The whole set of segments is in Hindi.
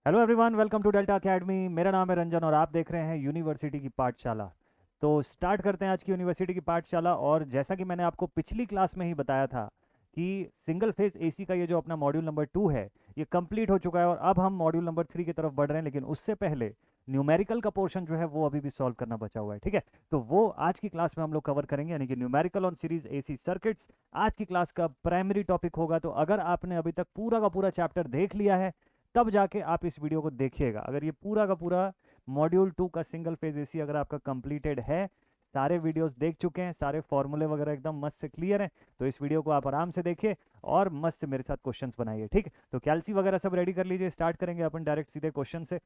Hello everyone, welcome to Delta Academy. मेरा नाम है रंजन और आप देख रहे हैं यूनिवर्सिटी की पाठशाला। तो स्टार्ट करते हैं आज की यूनिवर्सिटी की पाठशाला। और जैसा कि मैंने आपको पिछली क्लास में ही बताया था कि सिंगल फेज एसी का ये जो अपना मॉड्यूल नंबर 2 है ये कंप्लीट हो चुका है और अब हम मॉड्यूल नंबर 3 की तरफ बढ़ रहे हैं। लेकिन उससे पहले न्यूमेरिकल का पोर्शन जो है वो अभी भी सॉल्व करना बचा हुआ है, ठीक है। तो वो आज की क्लास में हम लोग कवर करेंगे, यानी कि numerical on series AC circuits आज की क्लास का प्राइमरी टॉपिक होगा। तो अगर आपने अभी तक पूरा का पूरा चैप्टर देख लिया है तब जाके आप इस वीडियो को देखिएगा। अगर ये पूरा का पूरा मॉड्यूल 2 का सिंगल फेज एसी अगर आपका कंप्लीटेड है, सारे वीडियोस देख चुके हैं, सारे फॉर्मूले वगैरह एकदम मस्त से क्लियर हैं, तो इस वीडियो को आप आराम से देखिए और मस्त से मेरे साथ क्वेश्चंस बनाइए, ठीक। तो कैलसी वगैरह सब रेडी कर लीजिए, स्टार्ट करेंगे अपन डायरेक्ट सीधे क्वेश्चन से।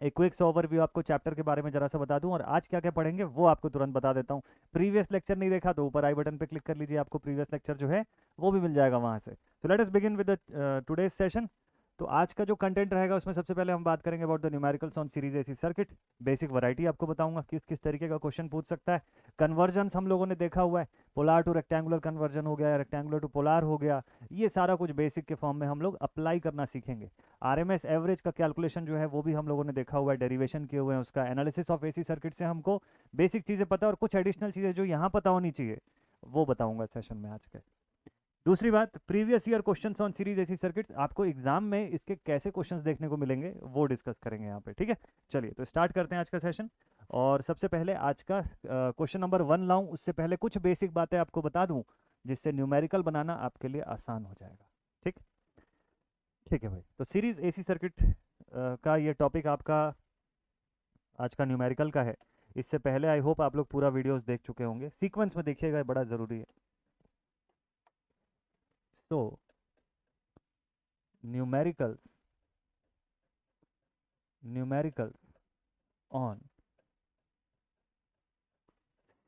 एक क्विक ओवरव्यू आपको चैप्टर के बारे में जरा सा बता दूं और आज क्या क्या पढ़ेंगे वो आपको तुरंत बता देता हूं। प्रीवियस लेक्चर नहीं देखा तो ऊपर आई बटन पे क्लिक कर लीजिए, आपको प्रीवियस लेक्चर जो है वो भी मिल जाएगा वहां से। तो let us begin with the today's session. तो आज का जो कंटेंट रहेगा उसमें सबसे पहले हम बात करेंगे about the numericals on series AC circuit. Basic variety आपको बताऊंगा किस किस तरीके का क्वेश्चन पूछ सकता है। कन्वर्जन्स हम लोगों ने देखा हुआ है, पोलार टू रेक्टेंगुलर कन्वर्जन हो गया, रेक्टेंगुलर टू पोलार हो गया। ये सारा कुछ बेसिक के फॉर्म में हम लोग अप्लाई करना सीखेंगे। आरएमएस एवरेज का कैलकुलेशन जो है वो भी हम लोगों ने देखा हुआ है, डेरिवेशन किए हुए हैं उसका। एनालिसिस ऑफ एसी सर्किट से हमको बेसिक चीज़ें पता है और कुछ एडिशनल चीज़ें जो यहाँ पता होनी चाहिए वो बताऊंगा सेशन में आज के। दूसरी बात, previous year questions on series AC circuits आपको एग्जाम में इसके कैसे क्वेश्चंस देखने को मिलेंगे वो डिस्कस करेंगे यहाँ पे, ठीक है। चलिए तो स्टार्ट करते हैं आज का सेशन। और सबसे पहले आज का क्वेश्चन नंबर 1 लाऊं उससे पहले कुछ बेसिक बातें आपको बता दूं जिससे न्यूमेरिकल बनाना आपके लिए आसान हो जाएगा, ठीक। ठीक है भाई, तो सीरीज एसी सर्किट का ये टॉपिक आपका आज का न्यूमेरिकल का है। इससे पहले आई होप आप लोग पूरा वीडियोस देख चुके होंगे, सीक्वेंस में देखिएगा, ये बड़ा ज़रूरी है। तो numericals numericals on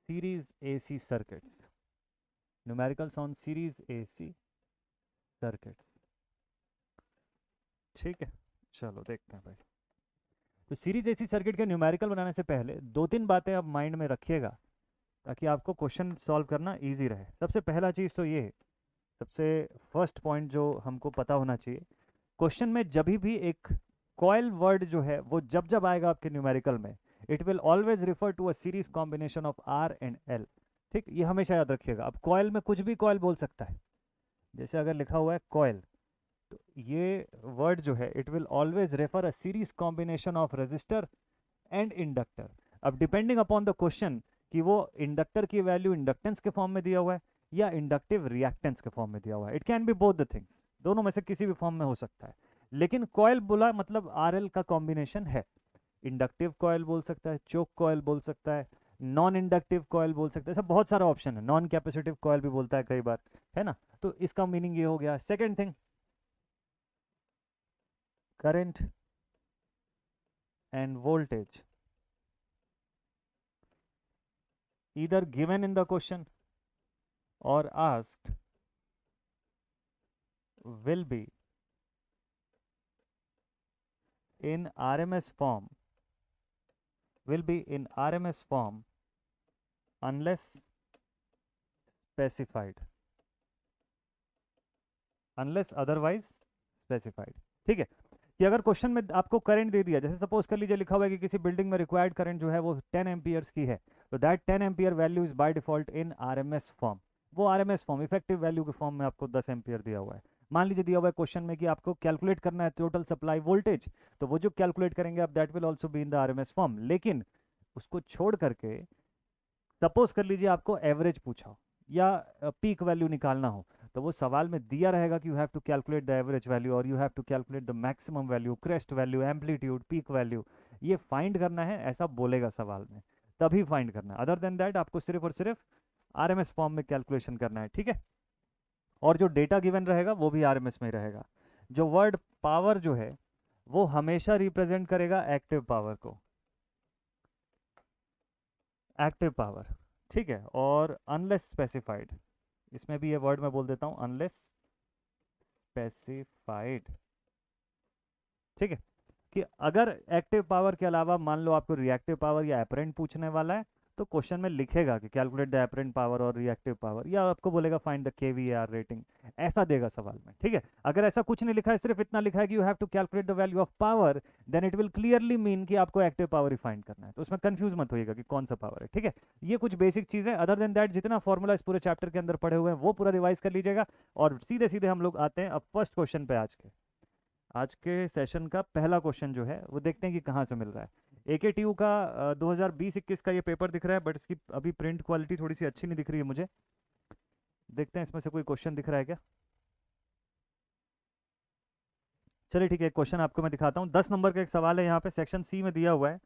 series AC circuits, numericals on series AC circuits, ठीक है। चलो देखते हैं भाई। तो सीरीज एसी सर्किट के न्यूमेरिकल बनाने से पहले दो तीन बातें आप माइंड में रखिएगा ताकि आपको क्वेश्चन सॉल्व करना इजी रहे। सबसे पहला चीज़ तो ये है, सबसे फर्स्ट पॉइंट जो हमको पता होना चाहिए, क्वेश्चन में जब भी एक कॉइल वर्ड जो है वो जब जब आएगा आपके न्यूमेरिकल में, it will always refer to a series combination of R and L, ठीक। ये हमेशा याद रखिएगा। अब कॉइल में कुछ भी कॉइल बोल सकता है, जैसे अगर लिखा हुआ है कॉइल, तो ये वर्ड जो है it will always refer a series combination of register and inductor. अब डिपेंडिंग अपॉन द क्वेश्चन कि वो इंडक्टर की वैल्यू इंडक्टेंस के फॉर्म में दिया हुआ है या इंडक्टिव रिएक्टेंस के फॉर्म में दिया हुआ है, it can be both the things, दोनों में से किसी भी फॉर्म में हो सकता है। लेकिन कॉयल बोला मतलब आर एल का कॉम्बिनेशन है। इंडक्टिव कॉयल बोल सकता है, चोक कॉयल बोल सकता है, नॉन इंडक्टिव कॉयल बोल सकता है, सब बहुत सारा ऑप्शन है। नॉन कैपेसिटिव कॉयल भी बोलता है कई बार, है ना। तो इसका मीनिंग ये हो गया। Second thing, current end voltage either given in the question or asked will be in RMS form, will be in RMS form unless specified, unless otherwise specified, ठीक है। कि अगर क्वेश्चन में आपको करंट दे दिया, जैसे सपोज कर लीजिए लिखा हुआ है कि किसी बिल्डिंग में रिक्वायर्ड करंट जो है वो 10 एम्पियर्स की है, तो that 10 ampere value is by default in RMS form. वो आरएमएस फॉर्म इफेक्टिव वैल्यू के फॉर्म में आपको 10 एम्पियर दिया हुआ है। मान लीजिए दिया हुआ है क्वेश्चन में कि आपको कैलकुलेट करना है टोटल सप्लाई वोल्टेज, तो वो जो कैलकुलेट करेंगे आप that will also be in the RMS form. लेकिन उसको छोड़ करके सपोज कर लीजिए आपको एवरेज पूछा हो या पीक वैल्यू निकालना हो, तो वो सवाल में दिया रहेगा कि you have to calculate the average value और you have to calculate the maximum value, crest value, amplitude, peak value. ये फाइंड करना है, ऐसा बोलेगा सवाल में, तभी फाइंड करना है। अदर देन दैट आपको सिर्फ और सिर्फ आरएमएस फॉर्म में कैलकुलेशन करना है, ठीक है। और जो डेटा गिवन रहेगा वो भी आरएमएस में रहेगा। जो वर्ड पावर जो है वो हमेशा रिप्रेजेंट करेगा एक्टिव पावर को, एक्टिव पावर, ठीक है। और अनलेस स्पेसिफाइड, इसमें भी ये वर्ड मैं बोल देता हूं, अनलेस स्पेसिफाइड, ठीक है। कि अगर एक्टिव पावर के अलावा मान लो आपको रिएक्टिव पावर या एपरेंट पूछने वाला है, तो क्वेश्चन में लिखेगा कि कैलकुलेट द एपरेंट पावर और रिएक्टिव पावर, या आपको बोलेगा फाइंड द केवीआर रेटिंग, ऐसा देगा सवाल में, ठीक है। अगर ऐसा कुछ नहीं लिखा है, सिर्फ इतना लिखा है कि you have to calculate the value of power, then it will clearly mean कि आपको एक्टिव पावर ही फाइंड करना है, तो उसमें कंफ्यूज मत होइएगा कि कौन सा पावर है, ठीक है। ये कुछ बेसिक चीज़ है। अदर देन दैट जितना फॉर्मूला इस पूरे चैप्टर के अंदर पढ़े हुए हैं वो पूरा रिवाइज कर लीजिएगा, और सीधे सीधे हम लोग आते हैं अब फर्स्ट क्वेश्चन पे। आज के सेशन का पहला क्वेश्चन जो है वो देखते हैं कि कहाँ से मिल रहा है। AKTU का 2020-21 का ये पेपर दिख रहा है, बट इसकी अभी प्रिंट क्वालिटी थोड़ी सी अच्छी नहीं दिख रही है मुझे। देखते हैं इसमें से कोई क्वेश्चन दिख रहा है क्या। चलिए ठीक है, एक क्वेश्चन आपको मैं दिखाता हूँ। 10 नंबर का एक सवाल है, यहाँ पे सेक्शन सी में दिया हुआ है।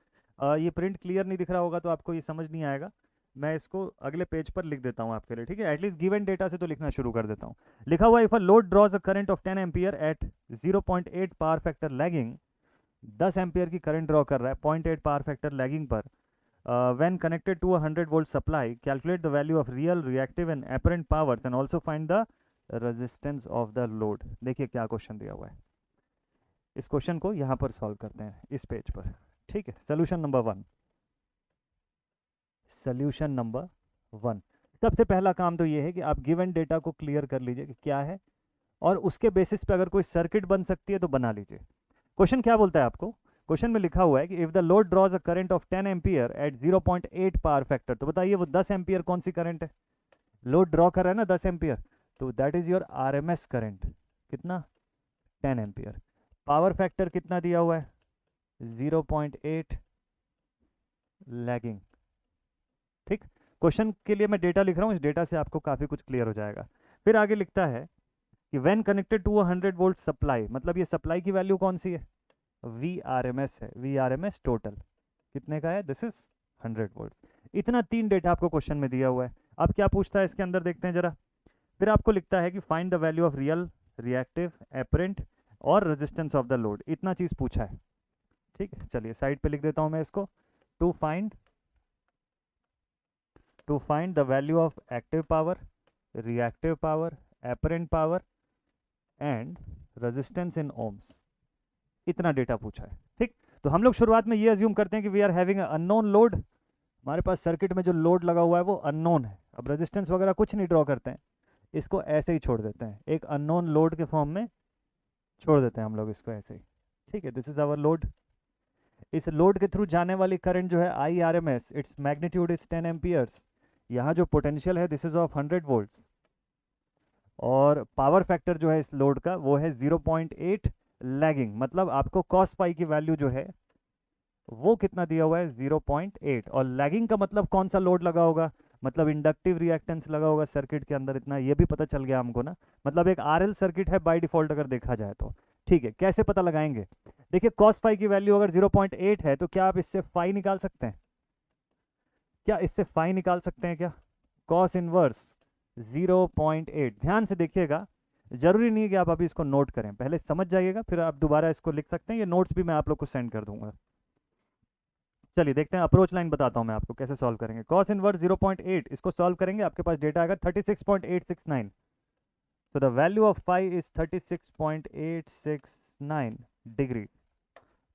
ये प्रिंट क्लियर नहीं दिख रहा होगा तो आपको ये समझ नहीं आएगा। मैं इसको अगले पेज पर लिख देता हूँ आपके लिए, ठीक है। एटलीस्ट गिवन डेटा से तो लिखना शुरू कर देता हूँ। लिखा हुआ, if a load draws a current of 10 ampere at 0.8 power factor lagging, 10 ampere की करंट ड्रॉ कर रहा है 0.8 पावर फैक्टर लैगिंग पर, when connected to a 100 volt supply, calculate the value of real, reactive and apparent powers and also find the resistance of the load। देखिए क्या क्वेश्चन दिया हुआ है, इस क्वेश्चन को यहाँ पर सॉल्व करते हैं इस पेज पर, ठीक है। Solution number 1, solution number 1। सबसे पहला काम तो ये है कि आप गिवन डेटा को क्लियर कर लीजिए कि क्या है, और उसके बेसिस पे अगर कोई सर्किट बन सकती है तो बना लीजिए। क्वेश्चन क्या बोलता है आपको, क्वेश्चन में लिखा हुआ है कि if the load draws a current of 10 ampere at 0.8 power factor, तो बताइए वो 10 एम्पियर कौन सी करंट है। लोड ड्रॉ कर रहा है ना 10 एम्पियर, तो that is your RMS current, कितना, 10 एम्पियर। पावर फैक्टर कितना दिया हुआ है, 0.8 लैगिंग, ठीक। क्वेश्चन के लिए मैं डेटा लिख रहा हूँ, इस डेटा से आपको काफ़ी कुछ क्लियर हो जाएगा। फिर आगे लिखता है कि when connected to 100 volt supply, मतलब ये सप्लाई की वैल्यू कौन सी है, VRMS है, VRMS टोटल कितने का है, दिस इज 100 वोल्ट। इतना 3 डेटा आपको क्वेश्चन में दिया हुआ है। अब क्या पूछता है इसके अंदर, देखते हैं जरा। फिर आपको लिखता है कि find the value of real, reactive, apparent और रेजिस्टेंस ऑफ द लोड, इतना चीज़ पूछा है, ठीक है। चलिए साइड पे लिख देता हूँ मैं इसको, to find the value of active power, reactive power, apparent power and resistance in ohms, इतना डेटा पूछा है, ठीक। तो हम लोग शुरुआत में ये अज्यूम करते हैं कि we are having unknown load, हमारे पास सर्किट में जो लोड लगा हुआ है वो अननोन है। अब रेजिस्टेंस वगैरह कुछ नहीं ड्रॉ करते हैं, इसको ऐसे ही छोड़ देते हैं, एक अननोन लोड के फॉर्म में छोड़ देते हैं हम लोग इसको ऐसे ही, ठीक है। This is our load. इस लोड के थ्रू जाने वाली करंट जो है IRMS, it's magnitude is 10 amperes. यहाँ जो पोटेंशियल है दिस इज ऑफ 100 वोल्ट्स, और पावर फैक्टर जो है इस लोड का वो है 0.8 लैगिंग, मतलब आपको कॉस पाई की वैल्यू जो है वो कितना दिया हुआ है, 0.8। और लैगिंग का मतलब कौन सा लोड लगा होगा, मतलब इंडक्टिव रिएक्टेंस लगा होगा सर्किट के अंदर, इतना ये भी पता चल गया हमको ना। मतलब एक RL सर्किट है बाय डिफॉल्ट अगर देखा जाए तो, ठीक है। कैसे पता लगाएंगे, देखिए कॉस फाई की वैल्यू अगर 0.8 है तो क्या आप इससे फाई निकाल सकते हैं, क्या इससे फाई निकाल सकते हैं क्या, कॉस इनवर्स 0.8। ध्यान से देखिएगा, जरूरी नहीं है कि आप अभी इसको नोट करें, पहले समझ जाइएगा फिर आप दोबारा इसको लिख सकते हैं। ये नोट्स भी मैं आप लोग को सेंड कर दूंगा। चलिए देखते हैं, अप्रोच लाइन बताता हूं मैं आपको कैसे सॉल्व करेंगे। कॉस इनवर्स 0.8, इसको सॉल्व करेंगे, आपके पास डेटा आएगा 36.869। So the value of phi is 36.869 degree,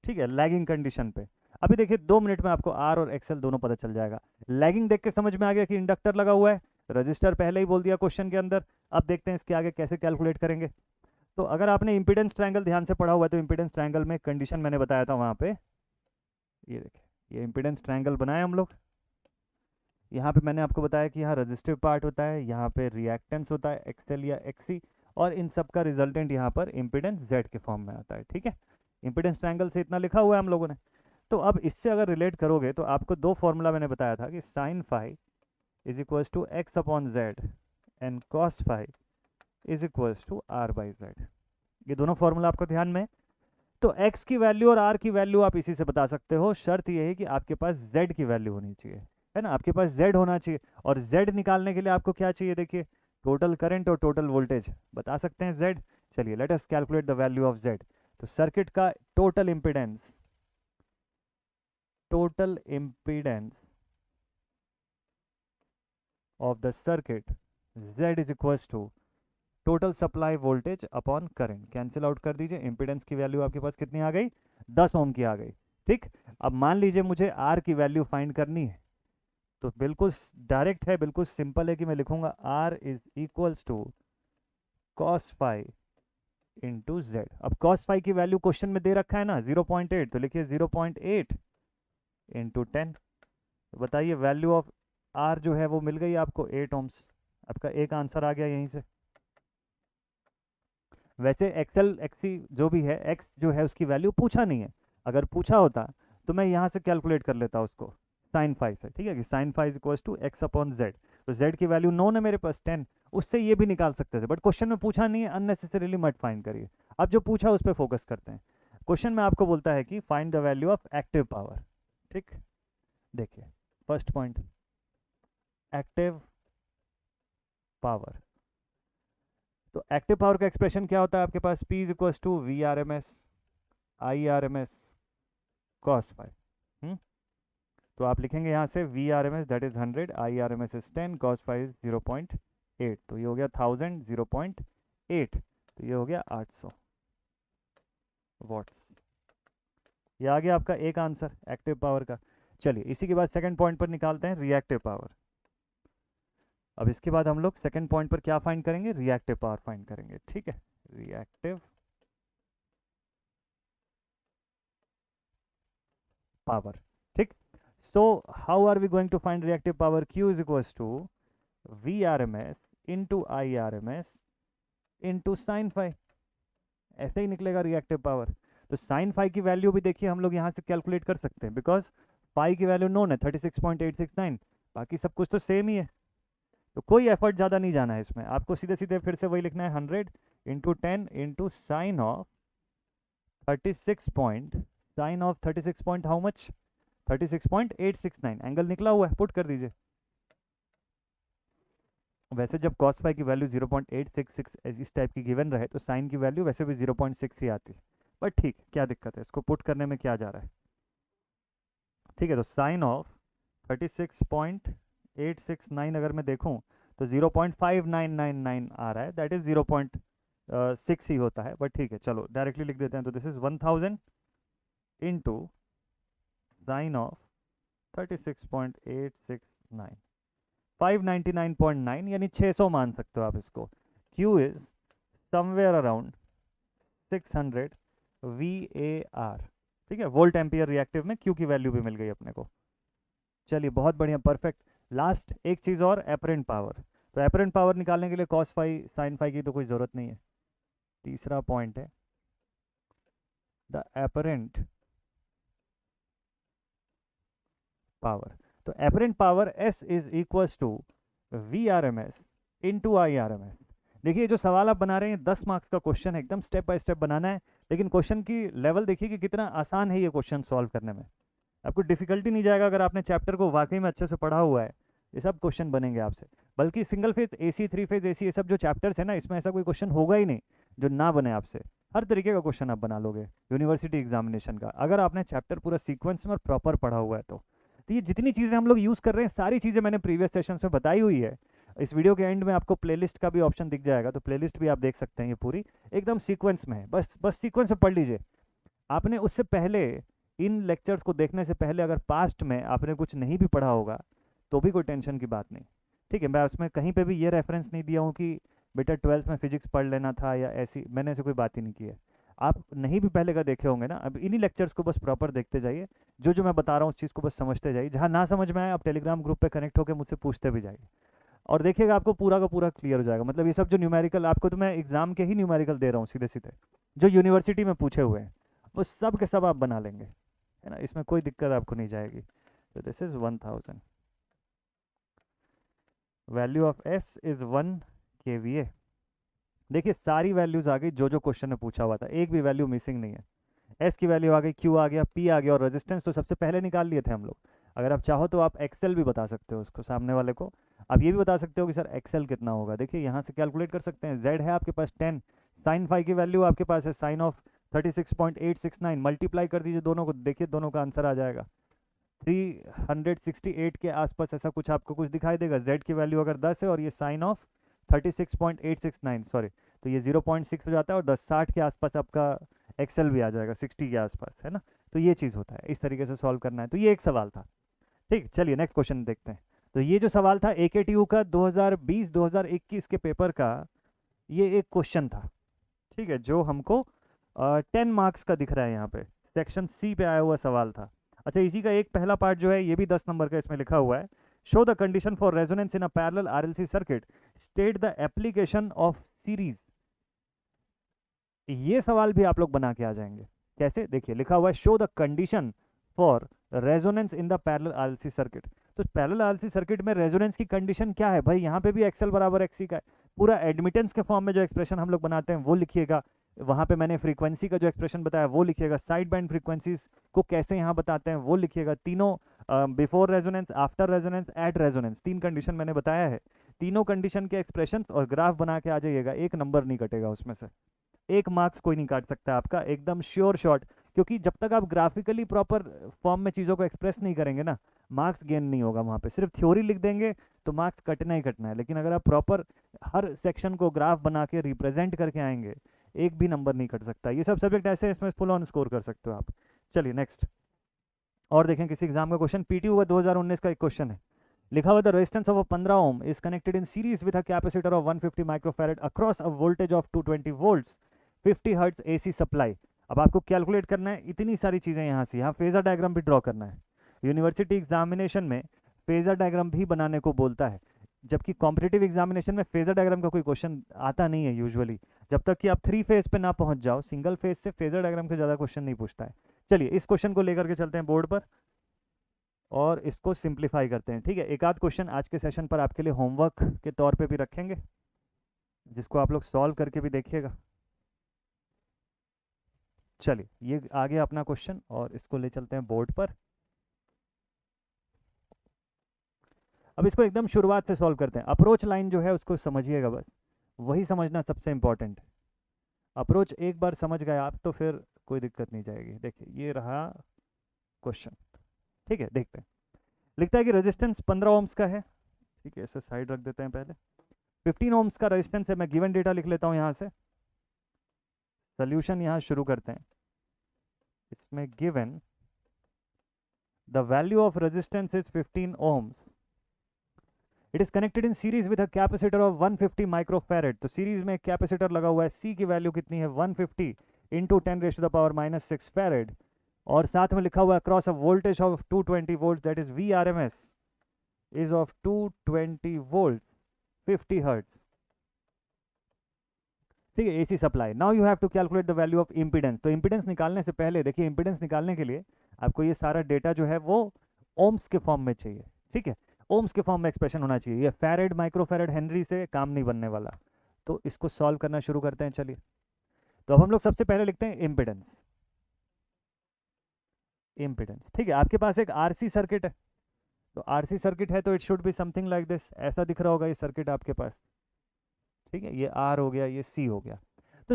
ठीक है, लैगिंग कंडीशन पे। अभी देखिए 2 मिनट में आपको R और XL दोनों पता चल जाएगा। लैगिंग देख के समझ में आ गया कि इंडक्टर लगा हुआ है, रजिस्टर पहले ही बोल दिया क्वेश्चन के अंदर। अब देखते हैं इसके आगे कैसे कैलकुलेट करेंगे। तो अगर आपने इंपीडेंस ट्रायंगल ध्यान से पढ़ा हुआ है तो इंपीडेंस ट्रायंगल में कंडीशन मैंने बताया था वहाँ पे, ये देखिए ये इंपीडेंस ट्रायंगल बनाया हम लोग। यहाँ पे मैंने आपको बताया कि यहाँ रजिस्टिव पार्ट होता है, यहाँ पे रिएक्टेंस होता है XL या XC, और इन सब का रिजल्टेंट यहाँ पर इंपीडेंस Z के फॉर्म में आता है, ठीक है। इंपीडेंस ट्रायंगल से इतना लिखा हुआ है हम लोगों ने। तो अब इससे अगर रिलेट करोगे तो आपको 2 फॉर्मूला मैंने बताया था कि sine phi is equals to X upon Z and cos phi is equals to R/Z। ये दोनों फॉर्मूला आपको ध्यान में। तो x की वैल्यू और r की वैल्यू आप इसी से बता सकते हो, शर्त ये है कि आपके पास z की वैल्यू होनी चाहिए, है ना, आपके पास z होना चाहिए। और z निकालने के लिए आपको क्या चाहिए, देखिए टोटल करंट और टोटल वोल्टेज बता सकते हैं z। चलिए let us calculate the value of z। तो सर्किट का total impedance of the circuit z is equals to total supply voltage upon current, cancel out कर दीजिए। इंपीडेंस की वैल्यू आपके पास कितनी आ गई, 10 ओम की आ गई, ठीक। अब मान लीजिए मुझे R की वैल्यू फाइंड करनी है, तो बिल्कुल डायरेक्ट है, बिल्कुल सिंपल है कि मैं लिखूंगा R is equals to cos phi into Z. अब कॉस फाई की वैल्यू क्वेश्चन में दे रखा है ना 0.8, तो लिखिए 0.8 इंटू 10। बताइए वैल्यू ऑफ आर जो है वो मिल गई आपको 8 ओम्स। आपका एक आंसर आ गया यहीं से। वैसे एक्सेल एक्सी जो भी है एक्स जो है उसकी वैल्यू पूछा नहीं है, अगर पूछा होता तो मैं यहाँ से कैलकुलेट कर लेता उसको साइन फाइव से, ठीक है, कि sine phi is equals to X upon Z. तो जेड की वैल्यू नोन है मेरे पास 10, उससे ये भी निकाल सकते थे, बट क्वेश्चन में पूछा नहीं है, अननेसेसरीली मत फाइंड करिए। अब जो पूछा उस पर फोकस करते हैं। क्वेश्चन में आपको बोलता है कि find the value of active power. ठीक, देखिए फर्स्ट पॉइंट एक्टिव पावर। तो एक्टिव पावर का एक्सप्रेशन क्या होता है आपके पास, P is equals to V R M S I R M S cos phi. तो आप लिखेंगे यहाँ से V R M S that is 100, I R M S is 10, cos phi is 0.8, तो ये हो गया 1000 0.8, तो ये हो गया 800 वॉट्स। ये आ गया आपका एक आंसर एक्टिव पावर का। चलिए इसी के बाद सेकंड पॉइंट पर निकालते हैं रिएक्टिव पावर। अब इसके बाद हम लोग सेकंड पॉइंट पर क्या फाइंड करेंगे, रिएक्टिव पावर फाइंड करेंगे। ठीक है, रिएक्टिव पावर। ठीक, so how are we going to find reactive power? Q is equals to VRMS into IRMS into sin phi। ऐसे ही निकलेगा रिएक्टिव पावर। तो साइन फाई की वैल्यू भी देखिए हम लोग यहाँ से कैलकुलेट कर सकते हैं, बिकॉज फाई की वैल्यू नोन है 36.869, बाकी सब कुछ तो सेम ही है, तो कोई एफर्ट ज़्यादा नहीं जाना है इसमें। आपको सीधे सीधे फिर से वही लिखना है 100 into 10 into sine of 36 point, sine of 36 point how much, 36.869, angle निकला हुआ है, पुट कर दीजिए। वैसे जब cos फाई की वैल्यू 0.866 इस टाइप की गिवन रहे तो साइन की वैल्यू वैसे भी 0.6 ही आती है, बट ठीक क्या दिक्कत है, इसको पुट करने में क्या जा रहा है। ठीक है, तो साइन ऑफ 36.869 अगर मैं देखूं तो 0.5999 आ रहा है, दैट इज 0.6 ही होता है, बट ठीक है चलो डायरेक्टली लिख देते हैं। तो this is 1000 into sine of 36.869, 599.9 यानी 600 मान सकते हो आप इसको। Q is somewhere around 600 VAR। ठीक है, वोल्ट एम्पियर रिएक्टिव में Q की वैल्यू भी मिल गई अपने को। चलिए बहुत बढ़िया, परफेक्ट। लास्ट एक चीज़ और, एपरेंट पावर। तो एपरेंट पावर निकालने के लिए कॉस फाई साइन फाई की तो कोई ज़रूरत नहीं है। तीसरा पॉइंट है द एपरेंट पावर। तो apparent power S is equals to V R M S into I R M S. देखिए जो सवाल आप बना रहे हैं 10 मार्क्स का क्वेश्चन है, एकदम स्टेप बाय स्टेप बनाना है, लेकिन क्वेश्चन की लेवल देखिए कि कितना आसान है ये क्वेश्चन सॉल्व करने में। आपको डिफिकल्टी नहीं जाएगा अगर आपने चैप्टर को वाकई में अच्छे से पढ़ा हुआ है, ये सब क्वेश्चन बनेंगे आपसे। बल्कि single phase AC, three phase AC, ये सब जो चैप्टर्स है ना, इसमें ऐसा कोई क्वेश्चन होगा ही नहीं जो ना बने आपसे। हर तरीके का क्वेश्चन आप बना लोगे यूनिवर्सिटी एग्जामिनेशन का, अगर आपने चैप्टर पूरा सीक्वेंस में और प्रॉपर पढ़ा हुआ है तो ये जितनी चीज़ें हम लोग यूज़ कर रहे हैं सारी चीज़ें मैंने प्रीवियस सेशंस में बताई हुई है। इस वीडियो के एंड में आपको प्लेलिस्ट का भी ऑप्शन दिख जाएगा, तो प्लेलिस्ट भी आप देख सकते हैं, ये पूरी एकदम सीक्वेंस में है, बस बस सीक्वेंस में पढ़ लीजिए। आपने उससे पहले इन लेक्चर्स को देखने से पहले अगर पास्ट में आपने कुछ नहीं भी पढ़ा होगा तो भी कोई टेंशन की बात नहीं। ठीक है, मैं उसमें कहीं पे भी ये रेफरेंस नहीं दिया हूँ कि बेटा 12th में फिजिक्स पढ़ लेना था या ऐसी, मैंने ऐसे कोई बात ही नहीं की है। आप नहीं भी पहले का देखे होंगे ना, अब इन्हीं लेक्चर्स को बस प्रॉपर देखते जाइए, जो जो मैं बता रहा हूँ उस चीज़ को बस समझते जाइए। जहाँ ना समझ में आए आप टेलीग्राम ग्रुप पे कनेक्ट होकर मुझसे पूछते भी जाइए, और देखिएगा आपको पूरा का पूरा क्लियर हो जाएगा। मतलब ये सब जो न्यूमेरिकल आपको, तो मैं एग्जाम के ही न्यूमेरिकल दे रहा हूँ सीधे सीधे, जो यूनिवर्सिटी में पूछे हुए हैं वो सब के सब आप बना लेंगे, है ना, इसमें कोई दिक्कत आपको नहीं जाएगी। तो this is 1000, value of S is 1 kVA। देखिए सारी वैल्यूज आ गई जो जो क्वेश्चन में पूछा हुआ था, एक भी वैल्यू मिसिंग नहीं है। S की वैल्यू आ गई, Q आ गया, P आ गया, और रेजिस्टेंस तो सबसे पहले निकाल लिए थे हम लोग। अगर आप चाहो तो आप एक्सेल भी बता सकते हो उसको सामने वाले को, आप ये भी बता सकते हो कि सर एक्सेल कितना होगा। देखिए यहाँ से कैलकुलेट कर सकते हैं, Z है आपके पास 10, साइन फाई की वैल्यू आपके पास है साइन ऑफ 36.869, मल्टीप्लाई कर दीजिए दोनों को, देखिए दोनों का आंसर आ जाएगा 368 के आसपास, ऐसा कुछ आपको कुछ दिखाई देगा। Z की वैल्यू अगर 10 है और ये साइन ऑफ 36.869, सॉरी, तो ये 0.6 हो जाता है, और 10-60 के आसपास आपका एक्सेल भी आ जाएगा 60 के आसपास, है ना। तो ये चीज़ होता है, इस तरीके से सॉल्व करना है। तो ये एक सवाल था। ठीक, चलिए नेक्स्ट क्वेश्चन देखते हैं। तो ये जो सवाल था AKTU का 2020-2021 के पेपर का, ये एक क्वेश्चन था, ठीक है, जो हमको 10 मार्क्स का दिख रहा है यहाँ पे, सेक्शन सी पे आया हुआ सवाल था। अच्छा, इसी का एक पहला पार्ट जो है ये भी 10 नंबर का इसमें लिखा हुआ है। Show the condition for resonance in a parallel RLC circuit, state the application of series. ये सवाल भी आप लोग बना के आ जाएंगे। कैसे? देखिए लिखा हुआ है show the condition for resonance in the parallel RLC circuit. तो पैरेलल RLC सर्किट में रेजोनेंस की कंडीशन क्या है भाई? यहाँ पे भी XL बराबर XC का है। पूरा एडमिटेंस के फॉर्म में जो एक्सप्रेशन हम लोग बनाते हैं वो लिखिएगा। वहाँ पे मैंने फ्रीक्वेंसी का जो एक्सप्रेशन बताया वो लिखिएगा। साइड बैंड फ्रीक्वेंसीज को कैसे यहाँ बताते हैं वो लिखिएगा। तीनों before resonance, after resonance, at resonance, 3 condition मैंने बताया है। तीनों कंडीशन के एक्सप्रेशन और ग्राफ बना के आ जाइएगा। एक नंबर नहीं कटेगा उसमें से, 1 मार्क्स कोई नहीं काट सकता आपका, एकदम श्योर शॉट। क्योंकि जब तक आप ग्राफिकली प्रॉपर फॉर्म में चीज़ों को एक्सप्रेस नहीं करेंगे ना, मार्क्स गेन नहीं होगा। वहाँ पे सिर्फ थ्योरी लिख देंगे तो मार्क्स कटना ही कटना है। लेकिन अगर आप प्रॉपर हर सेक्शन को ग्राफ बना के रिप्रेजेंट करके आएंगे, एक भी नंबर नहीं कट सकता। ये सब सब्जेक्ट ऐसे इसमें फुल ऑन स्कोर कर सकते हो आप। चलिए नेक्स्ट और देखें किसी एग्जाम का क्वेश्चन। PTU का 2019 का एक क्वेश्चन है। लिखा हुआ the resistance of 15 ohm is connected in series with a capacitor of 150 microfarad across a voltage of 220 volts, 50 hertz AC supply. अब आपको कैलकुलेट करना है इतनी सारी चीज़ें यहाँ से। यहाँ फेजर डायग्राम भी ड्रॉ करना है। यूनिवर्सिटी एग्जामिनेशन में फेजर डायग्राम भी बनाने को बोलता है, जबकि कॉम्पिटिटिव एग्जामिनेशन में फेजर डायग्राम का कोई क्वेश्चन आता नहीं है यूजुअली। जब तक कि आप 3 फेज पे ना पहुंच जाओ, सिंगल फेज से फेजर डायग्राम के ज़्यादा क्वेश्चन नहीं पूछता है। चलिए इस क्वेश्चन को लेकर के चलते हैं बोर्ड पर और इसको सिंप्लीफाई करते हैं। ठीक है, एक आध क्वेश्चन आज के सेशन पर आपके लिए होमवर्क के तौर पे भी रखेंगे, जिसको आप लोग सॉल्व करके भी देखिएगा। चलिए ये आ गया अपना क्वेश्चन और इसको ले चलते हैं बोर्ड पर। अब इसको एकदम शुरुआत से सॉल्व करते हैं। अप्रोच लाइन जो है उसको समझिएगा, बस वही समझना सबसे इंपॉर्टेंट है। अप्रोच एक बार समझ गए आप तो फिर कोई दिक्कत नहीं जाएगी। देखिए ये रहा क्वेश्चन, ठीक है, देखते हैं। लिखता है कि रेजिस्टेंस 15 ओम्स का है, ठीक है, इसे साइड रख देते हैं। पहले 15 ओम्स का रेजिस्टेंस है। मैं गिवन डेटा लिख लेता हूँ यहाँ से, सोल्यूशन यहाँ शुरू करते हैं। इसमें given the value of resistance is 15 ohms. It is connected in series with a capacitor of 150 microfarad. तो सीरीज में एक कैपेसिटर लगा हुआ है। सी की वैल्यू कितनी है? 150 इंटू 10⁻⁻6 फैरेड। और साथ में लिखा हुआ है across a voltage of 220 volt, that is VRMS is of 220 volt, 50 hertz. ठीक है, AC supply. Now you have to calculate the value of impedance. तो इंपीडेंस निकालने से पहले देखिए, इंपीडेंस निकालने के लिए आपको ये सारा डेटा जो है वो ओम्स के फॉर्म में चाहिए। ठीक है, ओम्स के फॉर्म में एक्सप्रेशन होना चाहिए। ये फैरेड, माइक्रोफैरेड, हेनरी से काम नहीं बनने वाला। तो इसको सॉल्व करना शुरू करते हैं। चलिए, तो अब हम लोग सबसे पहले लिखते हैं इम्पिडेंस। इम्पिडेंस, ठीक है, आपके पास एक RC सर्किट है। तो RC सर्किट है तो it should be something like this. ऐसा दिख रहा होगा ये सर्किट आपके पास। ठीक है, ये R हो गया, ये C हो गया। तो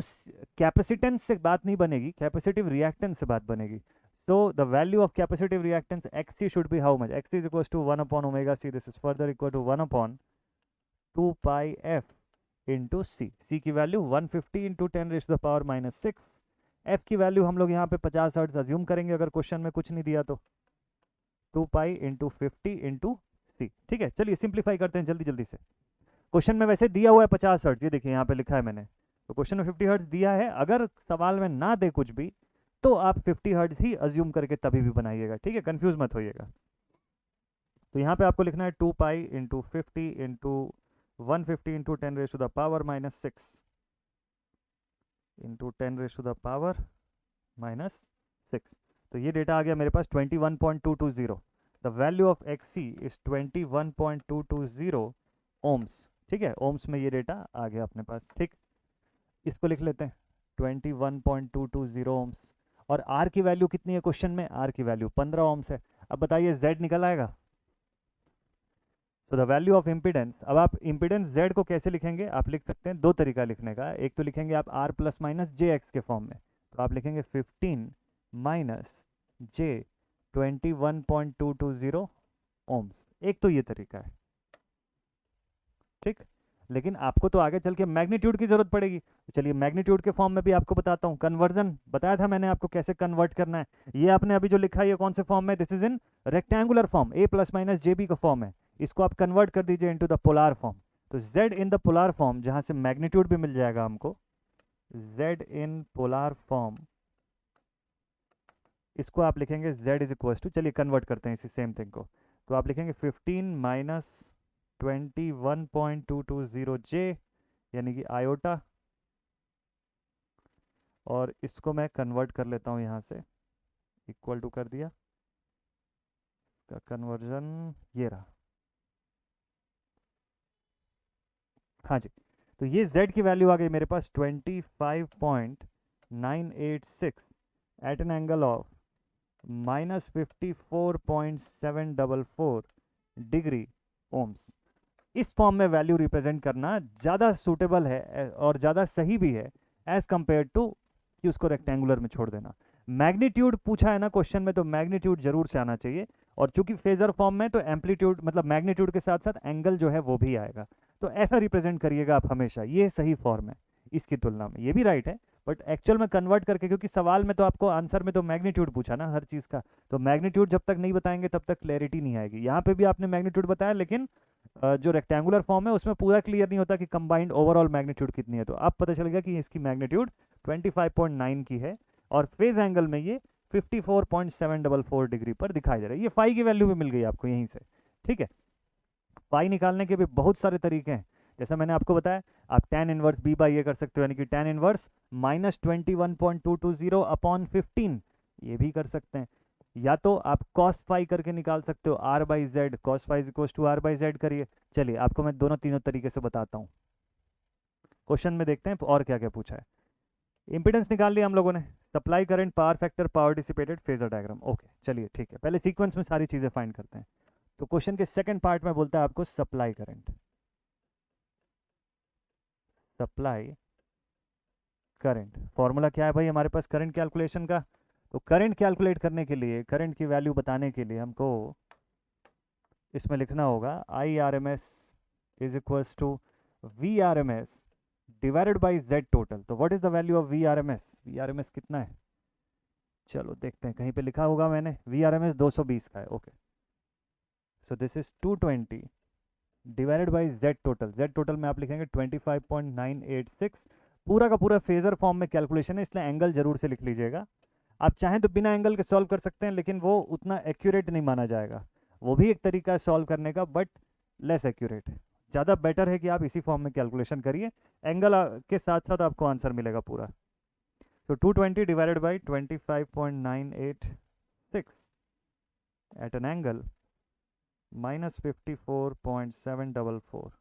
कैपेसिटेंस से बात नहीं बनेगी, कैपेसिटिव रिएक्टेंस से बात बनेगी। So the value of capacitive reactance XC should be how much? XC is equal to 1 upon omega C। This is further equal to 1 upon 2 pi F into C। C की वैल्यू 150 इंटू 10⁻⁻6। F की वैल्यू हम लोग यहाँ पे 50 हर्ट्ज अज्यूम करेंगे अगर क्वेश्चन में कुछ नहीं दिया तो। 2 पाई इंटू 50 इंटू C। ठीक है, चलिए सिंप्लीफाई करते हैं जल्दी जल्दी से। क्वेश्चन में वैसे दिया हुआ है 50 हर्ट्ज, ये देखिए यहाँ पे लिखा है मैंने। तो क्वेश्चन में 50 हर्ट्ज दिया है। अगर सवाल में ना दे कुछ भी तो आप 50 हर्ट्ज ही अज्यूम करके तभी भी बनाइएगा। ठीक है, कंफ्यूज मत होइएगा। तो यहाँ पे आपको लिखना है 2 pi into 50 into 150 into 10⁻⁻6 into 10⁻⁻6। तो ये डेटा आ गया मेरे पास 21.220। The value of XC is 21.220 ohms. ठीक है, ओम्स में ये डेटा आ गया अपने पास। ठीक, इसको लिख लेते हैं 21.220 ओम्स। और R की वैल्यू कितनी है क्वेश्चन में? R की वैल्यू 15 ओम्स है। अब बताइए Z निकल आएगा? तो द वैल्यू ऑफ इम्पिडेंस, अब आप इम्पिडेंस Z को कैसे लिखेंगे? आप लिख सकते हैं दो तरीका लिखने का। एक तो लिखेंगे आप R प्लस माइनस JX के फॉर्म में। तो आप लिखेंगे 15 माइनस J 21.220 ओम्स। एक तो ये तरीका है। ठीक, लेकिन आपको तो आगे चल के मैग्नीट्यूड की जरूरत पड़ेगी। तो चलिए मैग्नीट्यूड के फॉर्म में भी आपको बताता हूँ। कन्वर्जन बताया था मैंने आपको कैसे कन्वर्ट करना है। ये आपने अभी जो लिखा है ये कौन से फॉर्म में, this is in rectangular form, A plus minus J B का फॉर्म है। इसको आप कन्वर्ट कर दीजिए इनटू द पोलार फॉर्म। तो z in the polar form, जहां से मैग्नीट्यूड भी मिल जाएगा हमको, z इन पोलार फॉर्म, इसको आप लिखेंगे z इज इक्वल टू, चलिए कन्वर्ट करते हैं इसी सेम थिंग को। तो आप लिखेंगे 15 माइनस 21.220 j, यानी कि आयोटा, और इसको मैं कन्वर्ट कर लेता हूँ यहाँ से, इक्वल टू कर दिया, का कन्वर्जन ये रहा। हाँ जी, तो ये z की वैल्यू आ गई मेरे पास 25.986 at an angle of -54.744 degree ohms. इस फॉर्म में वैल्यू रिप्रेजेंट करना ज़्यादा सूटेबल है और ज़्यादा सही भी है एज कंपेयर टू कि उसको रेक्टेंगुलर में छोड़ देना। मैग्नीट्यूड पूछा है ना क्वेश्चन में, तो मैग्नीट्यूड जरूर से आना चाहिए, और चूंकि फेजर फॉर्म में तो एम्पलीट्यूड मतलब मैग्नीट्यूड के साथ साथ एंगल जो है वो भी आएगा। तो ऐसा रिप्रेजेंट करिएगा आप हमेशा, ये सही फॉर्म है इसकी तुलना में, ये भी राइट है, बट एक्चुअल में कन्वर्ट करके, क्योंकि सवाल में तो आपको आंसर में तो मैग्नीट्यूड पूछा ना हर चीज़ का, तो मैग्नीट्यूड जब तक नहीं बताएंगे तब तक क्लैरिटी नहीं आएगी। यहाँ पे भी आपने मैग्नीट्यूड बताया, लेकिन जो रेक्टेंगुलर फॉर्म है उसमें पूरा क्लियर नहीं होता कि कंबाइंड ओवरऑल मैग्नीट्यूड कितनी है। तो अब पता चलेगा कि इसकी मैग्नीट्यूड 25.9 की है, और फेज एंगल में ये 54.744 डिग्री पर दिखाई दे रहा है। ये फाई की वैल्यू भी मिल गई आपको यहीं से, ठीक है। फाई निकालने के भी बहुत सारे तरीके हैं, जैसा मैंने आपको बताया, आप tan इनवर्स b बाई ए कर सकते हो, यानी कि tan इनवर्स -21.220 अपॉन 15, ये भी कर सकते हैं। या तो आप cos फाई करके निकाल सकते हो, r by Z, cos phi is to r by Z करिए। चलिए आपको मैं दोनों तीनों तरीके से बताता हूँ। क्वेश्चन में देखते हैं और क्या क्या पूछा है। इंपिडेंस निकाल लिया हम लोगों ने, supply current, power factor, power dissipated, phasor diagram, okay. चलिए ठीक है, पहले सीक्वेंस में सारी चीज़ें फाइंड करते हैं। तो क्वेश्चन के सेकंड पार्ट में बोलता है आपको supply current, supply current formula क्या है भाई हमारे पास करंट कैलकुलेशन का। तो करंट कैलकुलेट करने के लिए, करंट की वैल्यू बताने के लिए हमको इसमें लिखना होगा I R M S is equals to V R M S divided by Z total. तो what is the value of V R M S, V R M S कितना है, चलो देखते हैं, कहीं पे लिखा होगा मैंने, वी आर एम एस 220 का है, okay. So this is 220 divided by Z total, Z total में आप लिखेंगे 25.986। पूरा का पूरा फेजर फॉर्म में कैलकुलेशन है, इसलिए एंगल जरूर से लिख लीजिएगा। आप चाहें तो बिना एंगल के सॉल्व कर सकते हैं, लेकिन वो उतना एक्यूरेट नहीं माना जाएगा। वो भी एक तरीका है सॉल्व करने का, बट लेस एक्यूरेट है। ज़्यादा बेटर है कि आप इसी फॉर्म में कैलकुलेशन करिए, एंगल के साथ साथ आपको आंसर मिलेगा पूरा। तो 220 divided by 25.986 at an angle -54.744,